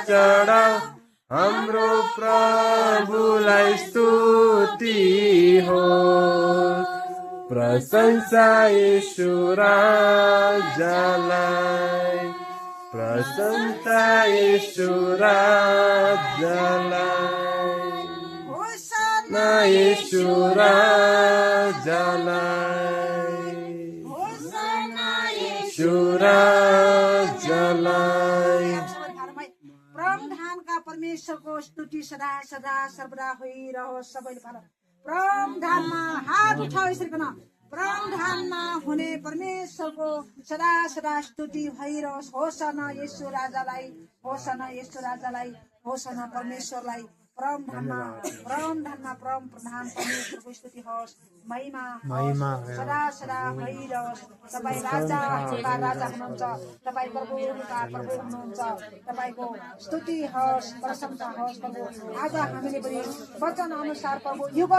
चढाऊ हाम्रो प्रभुलाई स्तुति हो प्रशंसा येशू राजालाई प्रशंसा येशू राजालाई होसना येशू राजालाई होसना येशू राजालाई परमधानका परमेश्वरको स्तुति सदा सदा सर्वदा होइरहोस् सबैले भन परमधानमा हात उठाऊ यसरी भन परमधानमा हुने परमेश्वरको सदा सदा स्तुति भइरहोस् होसना येशू राजालाई होसना येशू राजालाई होसना परमेश्वरलाई परमधानमा परम प्रधान परमेश्वरको स्तुति होस् महिमा सदा सदा भइरहोस् तपाईँ राजाका राजा हुनुहुन्छ तपाईँ प्रभुका प्रभु हुनुहुन्छ तपाईको स्तुति होस् प्रशंसा होस् प्रभु आज हामीले पनि वचन अनुसार प्रभु युग